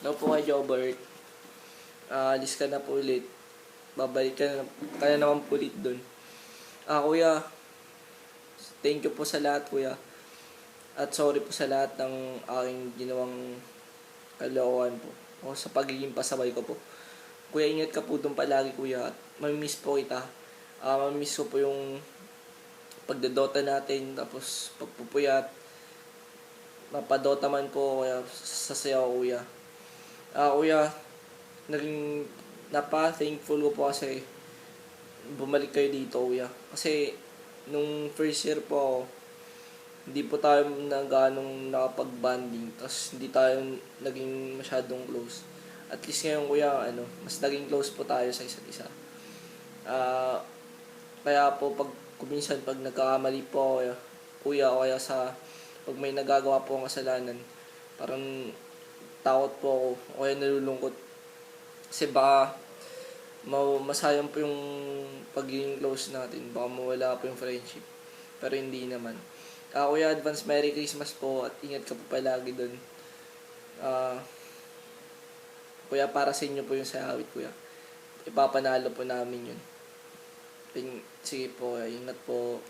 Daw po kay Jobert, alis ka na po ulit. Babalik ka na naman po ulit dun. Kuya, thank you po sa lahat, kuya. At sorry po sa lahat ng aking ginawang kalokohan po. O sa pagiging pasaway ko po. Kuya, ingat ka po dun palagi, kuya. At mamimiss po kita. Mamimiss ko po yung pagdodota natin. Tapos pagpupuyat. Mapadota man po, kaya sasayaw, kuya. Kuya, naging napa-thankful ko po kasi bumalik kayo dito, kuya. Kasi nung first year po ako, hindi po tayo na ganong nakapag-banding. Tapos hindi tayo naging masyadong close. At least ngayon, kuya, mas naging close po tayo sa isa't isa. Kaya po kuminsan pag nagkakamali po ako, kuya, o kaya pag may nagagawa po ang kasalanan, parang takot po ako o kaya nalulungkot. Kasi baka masayang po yung pagiging close natin. Baka mawala po yung friendship. Pero hindi naman. Kuya, advance Merry Christmas po at ingat ka po palagi dun. Kuya, para sa inyo po yung sayawit, kuya. Ipapanalo po namin yun. Sige po, ingat po.